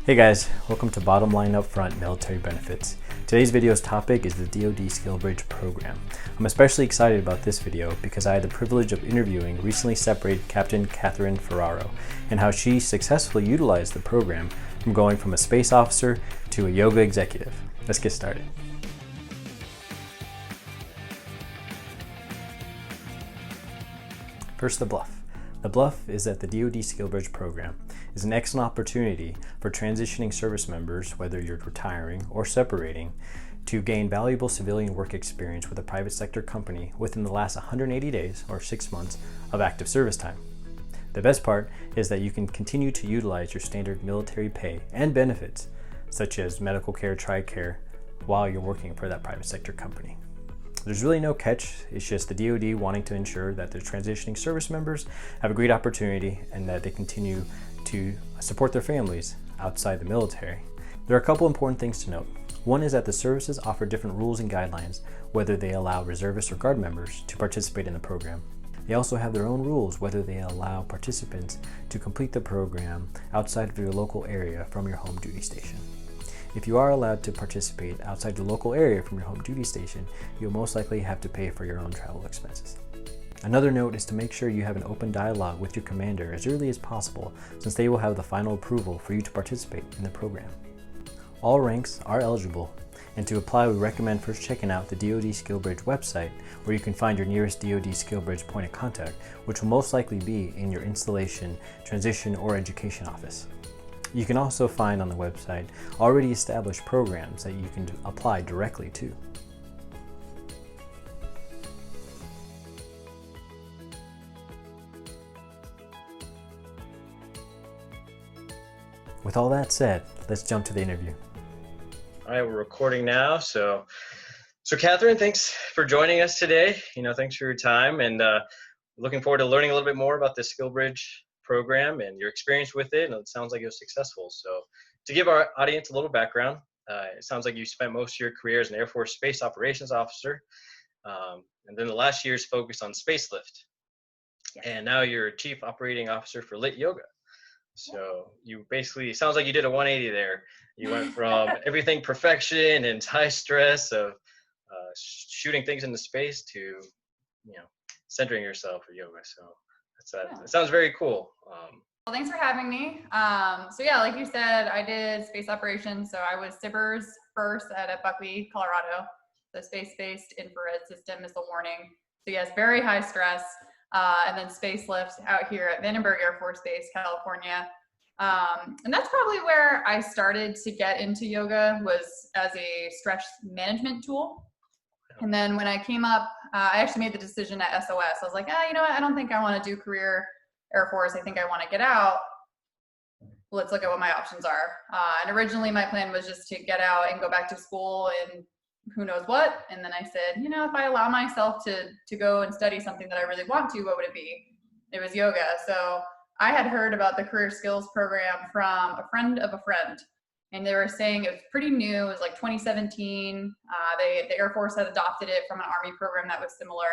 Hey guys, welcome to Bottom Line Upfront Military Benefits. Today's video's topic is the DoD SkillBridge program. I'm especially excited about this video because I had the privilege of interviewing recently separated Captain Catherine Ferraro and how she successfully utilized the program from going from a space officer to a yoga executive. Let's get started. First, the bluff. The bluff is that the DoD SkillBridge program is an excellent opportunity for transitioning service members, whether you're retiring or separating, to gain valuable civilian work experience with a private sector company within the last 180 days or 6 months of active service time. The best part is that you can continue to utilize your standard military pay and benefits, such as medical care, TRICARE, while you're working for that private sector company. There's really no catch. It's just the DoD wanting to ensure that the transitioning service members have a great opportunity and that they continue to support their families outside the military. There are a couple important things to note. One is that the services offer different rules and guidelines, whether they allow reservists or guard members to participate in the program. They also have their own rules, whether they allow participants to complete the program outside of your local area from your home duty station. If you are allowed to participate outside the local area from your home duty station, you'll most likely have to pay for your own travel expenses. Another note is to make sure you have an open dialogue with your commander as early as possible, since they will have the final approval for you to participate in the program. All ranks are eligible, and to apply we recommend first checking out the DoD SkillBridge website, where you can find your nearest DoD SkillBridge point of contact, which will most likely be in your installation, transition, or education office. You can also find on the website already established programs that you can apply directly to. With all that said, let's jump to the interview. All right, we're recording now. So Catherine, thanks for joining us today. Thanks for your time, and looking forward to learning a little bit more about the SkillBridge program and your experience with it. And it sounds like it was successful. So to give our audience a little background, it sounds like you spent most of your career as an Air Force Space Operations Officer, and then the last year's focused on space lift. Yes. And now you're Chief Operating Officer for Lit Yoga. So you basically, sounds like you did a 180 there. You went from everything perfection and high stress of shooting things into space to, centering yourself for yoga. So it sounds very cool. Well, thanks for having me. So yeah, like you said, I did space operations. So I was SBIRS first at Buckley, Colorado, the space-based infrared system missile warning. So yes, very high stress. And then space lift out here at Vandenberg Air Force Base, California. And that's probably where I started to get into yoga, was as a stress management tool. And then when I came up, I actually made the decision at SOS. I was like, you know what? I don't think I want to do career Air Force. I think I want to get out. Let's look at what my options are. And originally my plan was just to get out and go back to school and who knows what. And then I said, if I allow myself to go and study something that I really want to, what would it be? It was yoga. So I had heard about the career skills program from a friend of a friend. And they were saying it was pretty new. It was like 2017. The Air Force had adopted it from an Army program that was similar.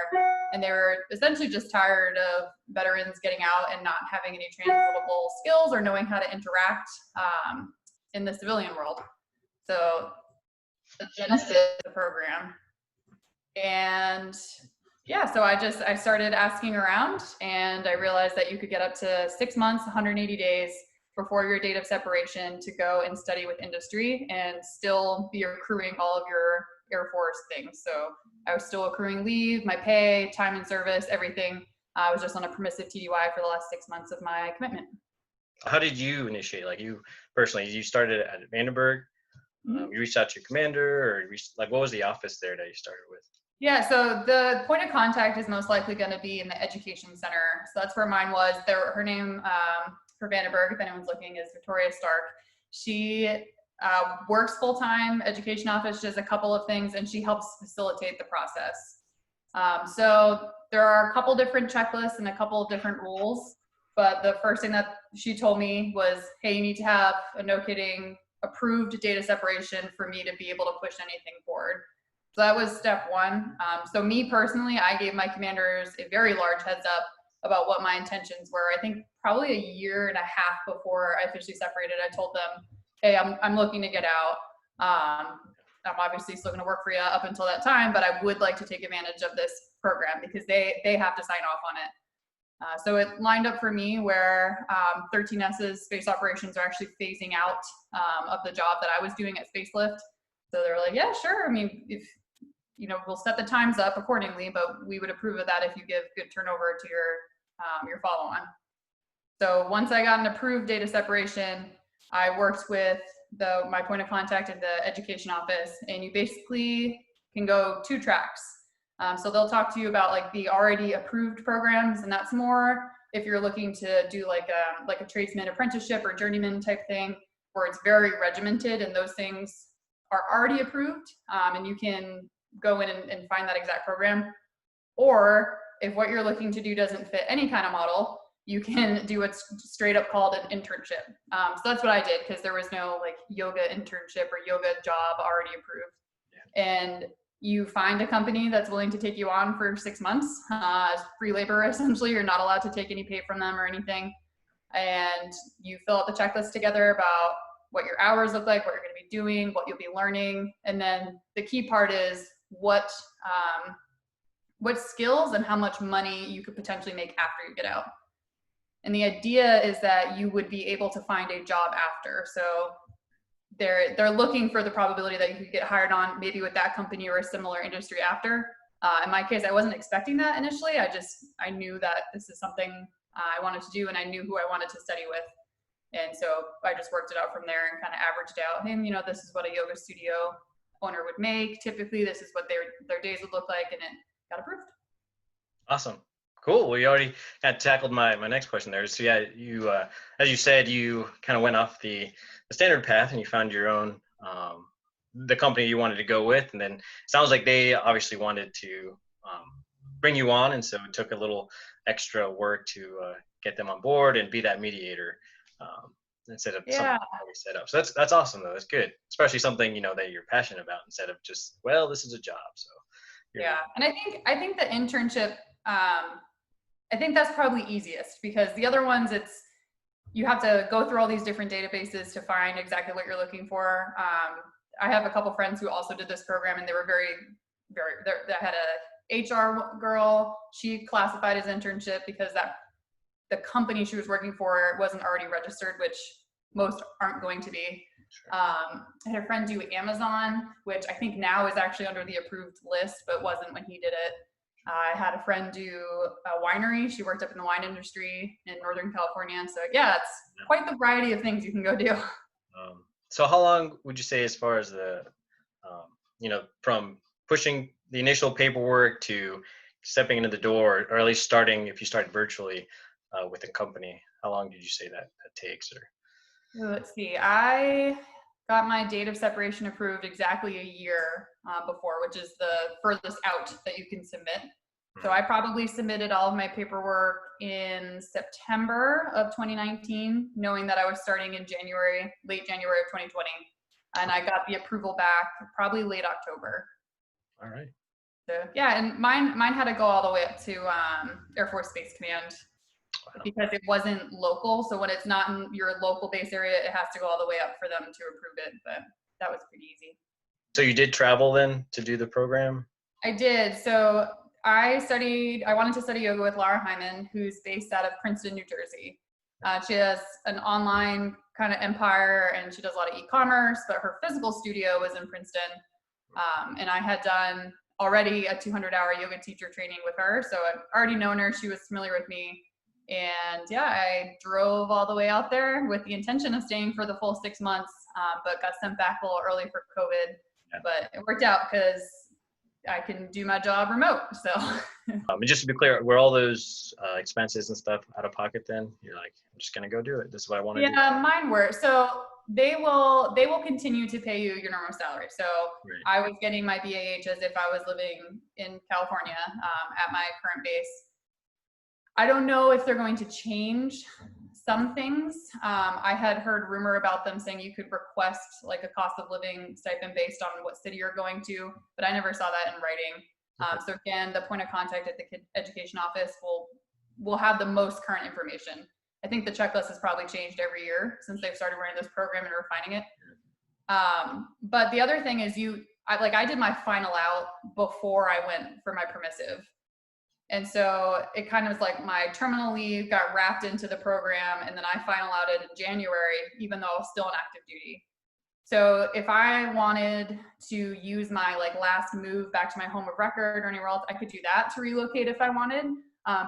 And they were essentially just tired of veterans getting out and not having any translatable skills or knowing how to interact in the civilian world. So the genesis of the program. And yeah, so I started asking around, and I realized that you could get up to 6 months, 180 days before your date of separation to go and study with industry and still be accruing all of your Air Force things. So I was still accruing leave, my pay, time in service, everything. I was just on a permissive TDY for the last 6 months of my commitment. How did you initiate? Like you personally, you started at Vandenberg. You reached out to your commander, or what was the office there that you started with? Yeah, so the point of contact is most likely going to be in the education center. So that's where mine was. Her name for Vandenberg, if anyone's looking, is Victoria Stark. She works full-time, education office, does a couple of things, and she helps facilitate the process. So there are a couple different checklists and a couple of different rules. But the first thing that she told me was, hey, you need to have a no kidding approved data separation for me to be able to push anything forward. So that was step one. So me personally, I gave my commanders a very large heads up about what my intentions were. I think probably a year and a half before I officially separated, I told them, hey, I'm looking to get out. I'm obviously still going to work for you up until that time, but I would like to take advantage of this program because they have to sign off on it. So it lined up for me where 13S's space operations are actually phasing out of the job that I was doing at Spacelift. So they're like, yeah, sure. I mean, if we'll set the times up accordingly, but we would approve of that if you give good turnover to your follow-on. So once I got an approved data separation, I worked with my point of contact at the education office, and you basically can go 2 tracks. So they'll talk to you about like the already approved programs, and that's more if you're looking to do like a tradesman apprenticeship or journeyman type thing, where it's very regimented and those things are already approved, and you can go in and find that exact program. Or if what you're looking to do doesn't fit any kind of model, you can do what's straight up called an internship. So that's what I did, because there was no like yoga internship or yoga job already approved. Yeah. And you find a company that's willing to take you on for 6 months, free labor essentially. You're not allowed to take any pay from them or anything. And you fill out the checklist together about what your hours look like, what you're going to be doing, what you'll be learning. And then the key part is what skills and how much money you could potentially make after you get out. And the idea is that you would be able to find a job after. So they're looking for the probability that you could get hired on maybe with that company or a similar industry after. In my case, I wasn't expecting that initially. I knew that this is something I wanted to do, and I knew who I wanted to study with. And so I just worked it out from there and kind of averaged out, hey, this is what a yoga studio owner would make. Typically, this is what their days would look like, and it got approved. Awesome. Cool. Well, you already had tackled my next question there. So yeah, you, as you said, you kind of went off the standard path and you found your own, the company you wanted to go with. And then it sounds like they obviously wanted to bring you on. And so it took a little extra work to get them on board and be that mediator instead of something already set up. So that's awesome though. That's good. Especially something, that you're passionate about instead of just, well, this is a job. So yeah. And I think the internship, I think that's probably easiest, because the other ones, you have to go through all these different databases to find exactly what you're looking for. I have a couple friends who also did this program, and they were they had a HR girl. She classified as internship because the company she was working for wasn't already registered, which most aren't going to be. Sure. I had a friend do Amazon, which I think now is actually under the approved list, but wasn't when he did it. I had a friend do a winery. She worked up in the wine industry in Northern California. So yeah, it's quite the variety of things you can go do. So how long would you say, as far as the, from pushing the initial paperwork to stepping into the door, or at least starting, if you started virtually with a company, how long did you say that takes? Or let's see, I got my date of separation approved exactly a year before, which is the furthest out that you can submit. So I probably submitted all of my paperwork in September of 2019, knowing that I was starting in late January of 2020. And I got the approval back probably late October. All right. So yeah, and mine had to go all the way up to Air Force Space Command, because it wasn't local. So when it's not in your local base area, it has to go all the way up for them to approve it. But that was pretty easy. So you did travel then to do the program? I did. So I wanted to study yoga with Laura Hyman, who's based out of Princeton, New Jersey. She has an online kind of empire, and she does a lot of e-commerce, but her physical studio was in Princeton. And I had done already a 200-hour yoga teacher training with her. So I've already known her. She was familiar with me. And yeah, I drove all the way out there with the intention of staying for the full 6 months, but got sent back a little early for COVID. Yeah. But it worked out because I can do my job remote. So and just to be clear, were all those expenses and stuff out of pocket then? You're like, I'm just going to go do it. This is what I want to do. Yeah, mine were. So they will continue to pay you your normal salary. So right. I was getting my BAH as if I was living in California at my current base. I don't know if they're going to change some things. I had heard rumor about them saying you could request like a cost of living stipend based on what city you're going to, but I never saw that in writing. So again, the point of contact at the education office will have the most current information. I think the checklist has probably changed every year since they've started running this program and refining it. But the other thing is I did my final out before I went for my permissive. And so it kind of was like my terminal leave got wrapped into the program, and then I final outed in January, even though I was still on active duty. So if I wanted to use my like last move back to my home of record or anywhere else, I could do that to relocate if I wanted.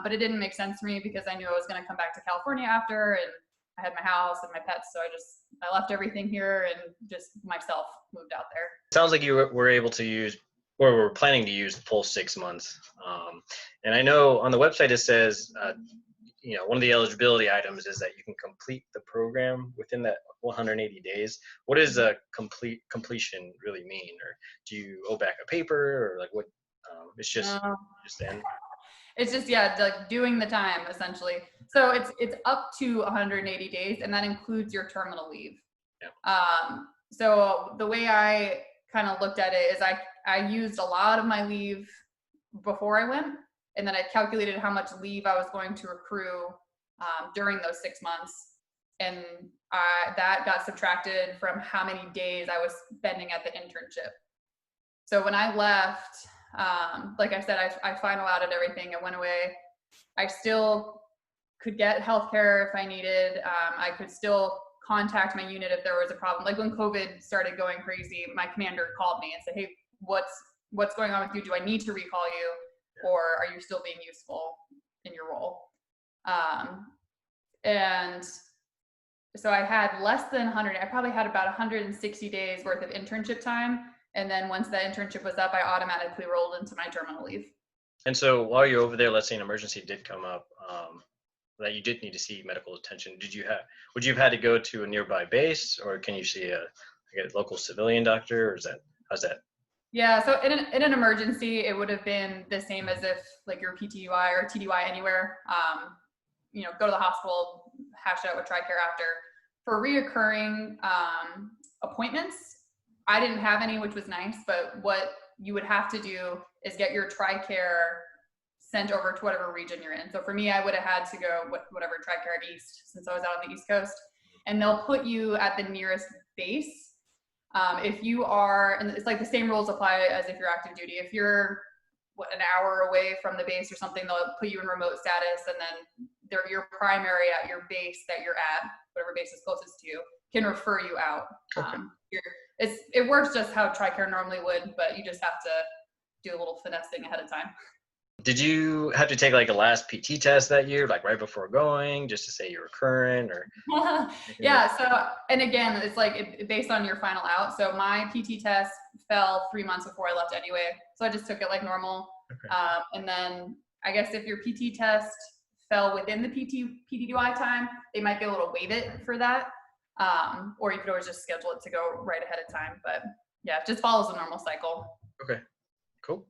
But it didn't make sense to me because I knew I was going to come back to California after, and I had my house and my pets. So I left everything here and just myself moved out there. Sounds like you were able to use, or were planning to use, the full 6 months. And I know on the website it says, one of the eligibility items is that you can complete the program within that 180 days. What does a completion really mean? Or do you owe back a paper, or like what? It's just end. It's just, yeah, like doing the time essentially. So it's up to 180 days, and that includes your terminal leave. Yeah. So the way I kind of looked at it is I used a lot of my leave before I went, and then I calculated how much leave I was going to accrue during those 6 months, and that got subtracted from how many days I was spending at the internship. So when I left, like I said, I final outed everything. It went away. I still could get healthcare if I needed. I could still contact my unit if there was a problem. Like when COVID started going crazy, my commander called me and said, "Hey, what's going on with you? Do I need to recall you, or are you still being useful in your role?" And so I had less than 100. I probably had about 160 days worth of internship time. And then once that internship was up, I automatically rolled into my terminal leave. And so while you're over there, let's say an emergency did come up, that you did need to see medical attention, would you have had to go to a nearby base, or can you see a local civilian doctor, or how's that? Yeah, so in an emergency, it would have been the same as if like your PTUI or TDY anywhere, go to the hospital, hash it out with TRICARE after. For reoccurring appointments, I didn't have any, which was nice, but what you would have to do is get your TRICARE sent over to whatever region you're in. So for me, I would have had to go whatever TRICARE East, since I was out on the East Coast, and they'll put you at the nearest base. If you are, and it's like the same rules apply as if you're active duty. If you're an hour away from the base or something, they'll put you in remote status, and then your primary at your base that you're at, whatever base is closest to you, can refer you out. Okay. It works just how TRICARE normally would, but you just have to do a little finessing ahead of time. Did you have to take like a last PT test that year, like right before going, just to say you were current, or? Yeah. So, and again, it's like based on your final out. So my PT test fell 3 months before I left anyway. So I just took it like normal. Okay. And then I guess if your PT test fell within the PTDY time, they might be able to waive it for that. Or you could always just schedule it to go right ahead of time. But yeah, it just follows a normal cycle. Okay, cool.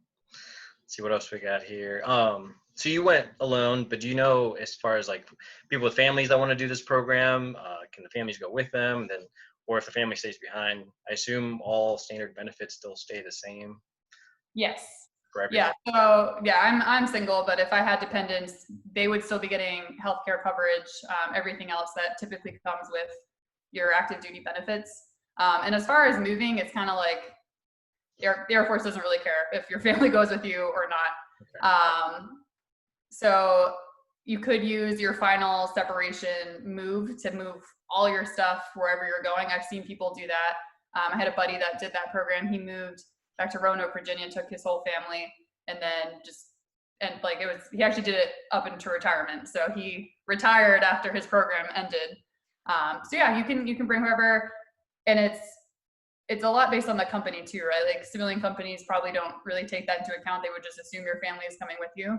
Let's see what else we got here. So you went alone, but do you know, as far as like people with families that want to do this program, can the families go with them? And then, or if the family stays behind, I assume all standard benefits still stay the same? Yes. For everyone? Yeah. So yeah, I'm single, but if I had dependents, they would still be getting healthcare coverage, everything else that typically comes with your active duty benefits. And as far as moving, it's kind of like the Air Force doesn't really care if your family goes with you or not. Okay. So you could use your final separation move to move all your stuff wherever you're going. I've seen people do that. I had a buddy that did that program. He moved back to Roanoke, Virginia, took his whole family, and then he actually did it up into retirement. So he retired after his program ended. So yeah, you can bring whoever, and it's a lot based on the company too, right? Like civilian companies probably don't really take that into account. They would just assume your family is coming with you.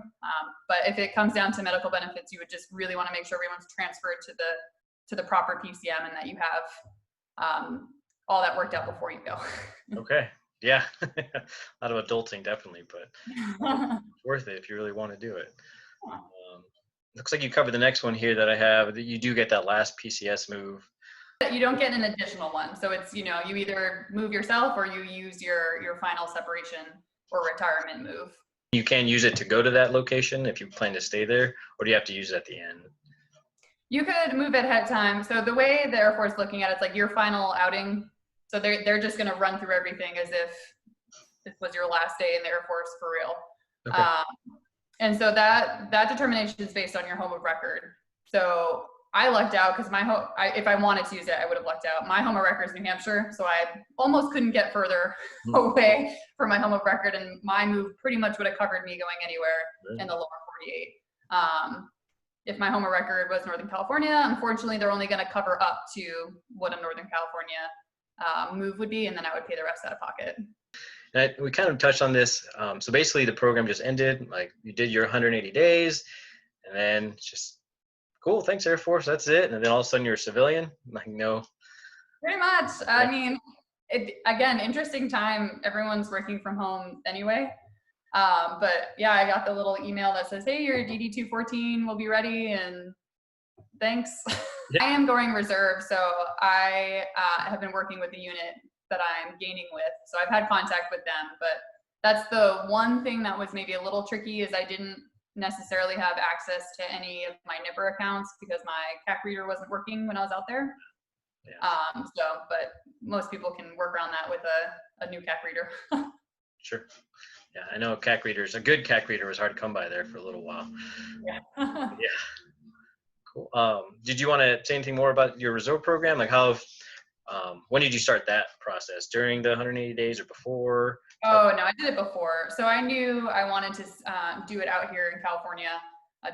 But if it comes down to medical benefits, you would just really want to make sure everyone's transferred to the proper PCM, and that you have all that worked out before you go. Okay. Yeah. A lot of adulting, definitely, but it's worth it if you really want to do it. Looks like you covered the next one here that I have. That you do get that last PCS move. You don't get an additional one. So it's, you either move yourself or you use your final separation or retirement move. You can use it to go to that location if you plan to stay there, or do you have to use it at the end? You could move it ahead of time. So the way the Air Force is looking at it, it's like your final outing. So they're just going to run through everything as if this was your last day in the Air Force for real. Okay. And so that determination is based on your home of record. So I lucked out because if I wanted to use it, I would have lucked out. My home of record is New Hampshire, so I almost couldn't get further away from my home of record, and my move pretty much would have covered me going anywhere in the lower 48. If my home of record was Northern California, unfortunately, they're only going to cover up to what a Northern California move would be, and then I would pay the rest out of pocket. And we kind of touched on this. So basically, the program just ended. Like you did your 180 days, and then it's just cool. Thanks, Air Force. That's it. And then all of a sudden, you're a civilian. Like no. Pretty much. I mean, again, interesting time. Everyone's working from home anyway. But yeah, I got the little email that says, hey, your DD-214 will be ready, and thanks. Yeah. I am going reserve, so I have been working with the unit that I'm gaining with. So I've had contact with them, but that's the one thing that was maybe a little tricky is I didn't necessarily have access to any of my Nipper accounts because my CAC reader wasn't working when I was out there. Yeah. But most people can work around that with a new CAC reader. Sure. Yeah, I know a good CAC reader was hard to come by there for a little while. Yeah. Yeah. Cool. Did you want to say anything more about your reserve program? Like when did you start that process? During the 180 days or before? Oh, no, I did it before. So I knew I wanted to do it out here in California,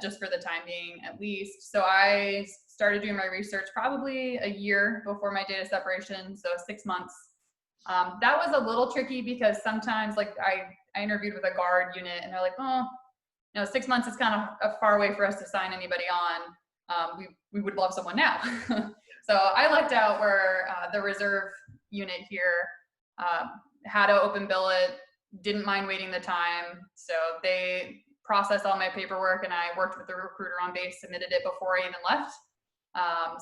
just for the time being at least. So I started doing my research probably a year before my data separation, so 6 months. That was a little tricky because sometimes like I interviewed with a guard unit and they're like, oh, 6 months is kind of far away for us to sign anybody on. We would love someone now. So I lucked out where the reserve unit here had to open billet, didn't mind waiting the time. So they processed all my paperwork and I worked with the recruiter on base, submitted it before I even left,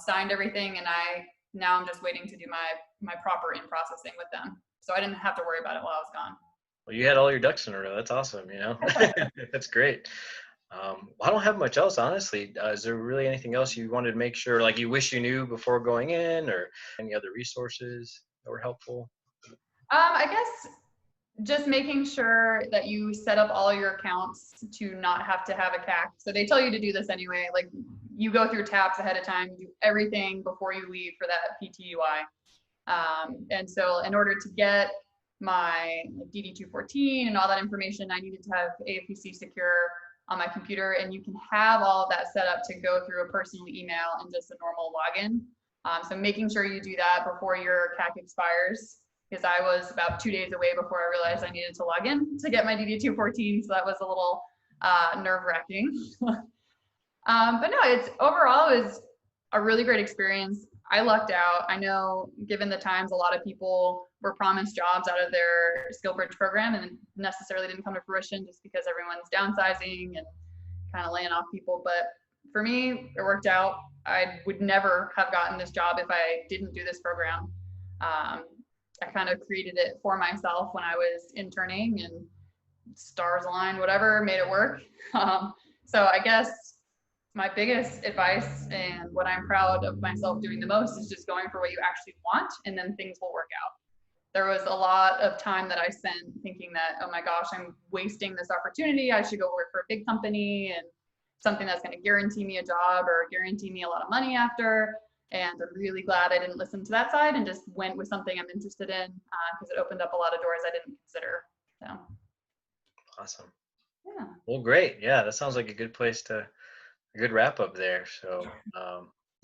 signed everything, and now I'm just waiting to do my proper in-processing with them. So I didn't have to worry about it while I was gone. Well, you had all your ducks in a row. That's awesome, That's great. I don't have much else, honestly. Is there really anything else you wanted to make sure, like you wish you knew before going in, or any other resources that were helpful? I guess just making sure that you set up all your accounts to not have to have a CAC. So they tell you to do this anyway. Like you go through TAPS ahead of time, you do everything before you leave for that PTUI. And so in order to get my DD-214 and all that information, I needed to have AFPC secure on my computer, and you can have all of that set up to go through a personal email and just a normal login. So making sure you do that before your CAC expires, because I was about 2 days away before I realized I needed to log in to get my DD-214, so that was a little nerve-wracking. But no, overall it was a really great experience. I lucked out. I know given the times, a lot of people were promised jobs out of their SkillBridge program and necessarily didn't come to fruition just because everyone's downsizing and kind of laying off people. But for me, it worked out. I would never have gotten this job if I didn't do this program. I kind of created it for myself when I was interning, and stars aligned, whatever, made it work. So I guess my biggest advice and what I'm proud of myself doing the most is just going for what you actually want, and then things will work out. There was a lot of time that I spent thinking that, oh my gosh, I'm wasting this opportunity. I should go work for a big company and something that's going to guarantee me a job or guarantee me a lot of money after. And I'm really glad I didn't listen to that side and just went with something I'm interested in, because it opened up a lot of doors I didn't consider. So. Awesome. Yeah. Well, great. Yeah, that sounds like a good good wrap up there. So,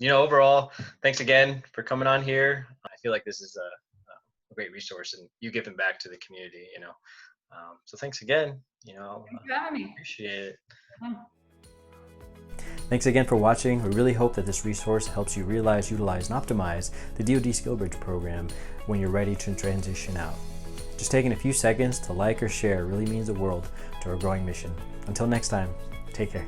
overall, thanks again for coming on here. I feel like this is a great resource, and you giving back to the community, so thanks again, Thanks for having me. Appreciate it. Yeah. Thanks again for watching. We really hope that this resource helps you realize, utilize, and optimize the DoD SkillBridge program when you're ready to transition out. Just taking a few seconds to like or share really means the world to our growing mission. Until next time, take care.